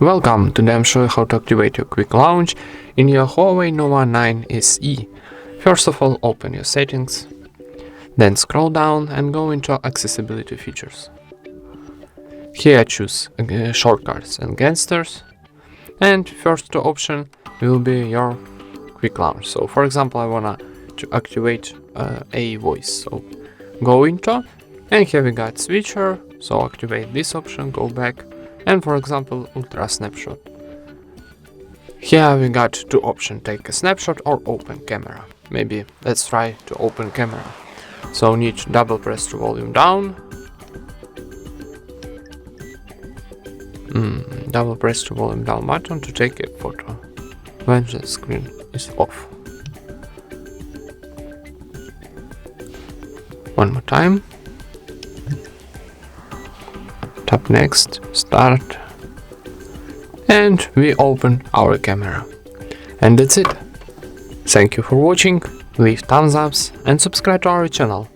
Welcome, today I'm showing how to activate your quick launch in your Huawei Nova 9 SE. First of all, open your settings, then scroll down and go into accessibility features. Here choose shortcuts and gestures, and first option will be your quick launch. So for example, I wanna to activate a voice, so go into, and here we got switcher, so activate this option, go back, and for example ultra snapshot. Here we got two options, take a snapshot or open camera. Maybe let's try to open camera. So need to double press the volume down, double press the volume down button to take a photo when the screen is off. One more time. Tap next, start, and we open our camera. And that's it. Thank you for watching, leave thumbs ups and subscribe to our channel.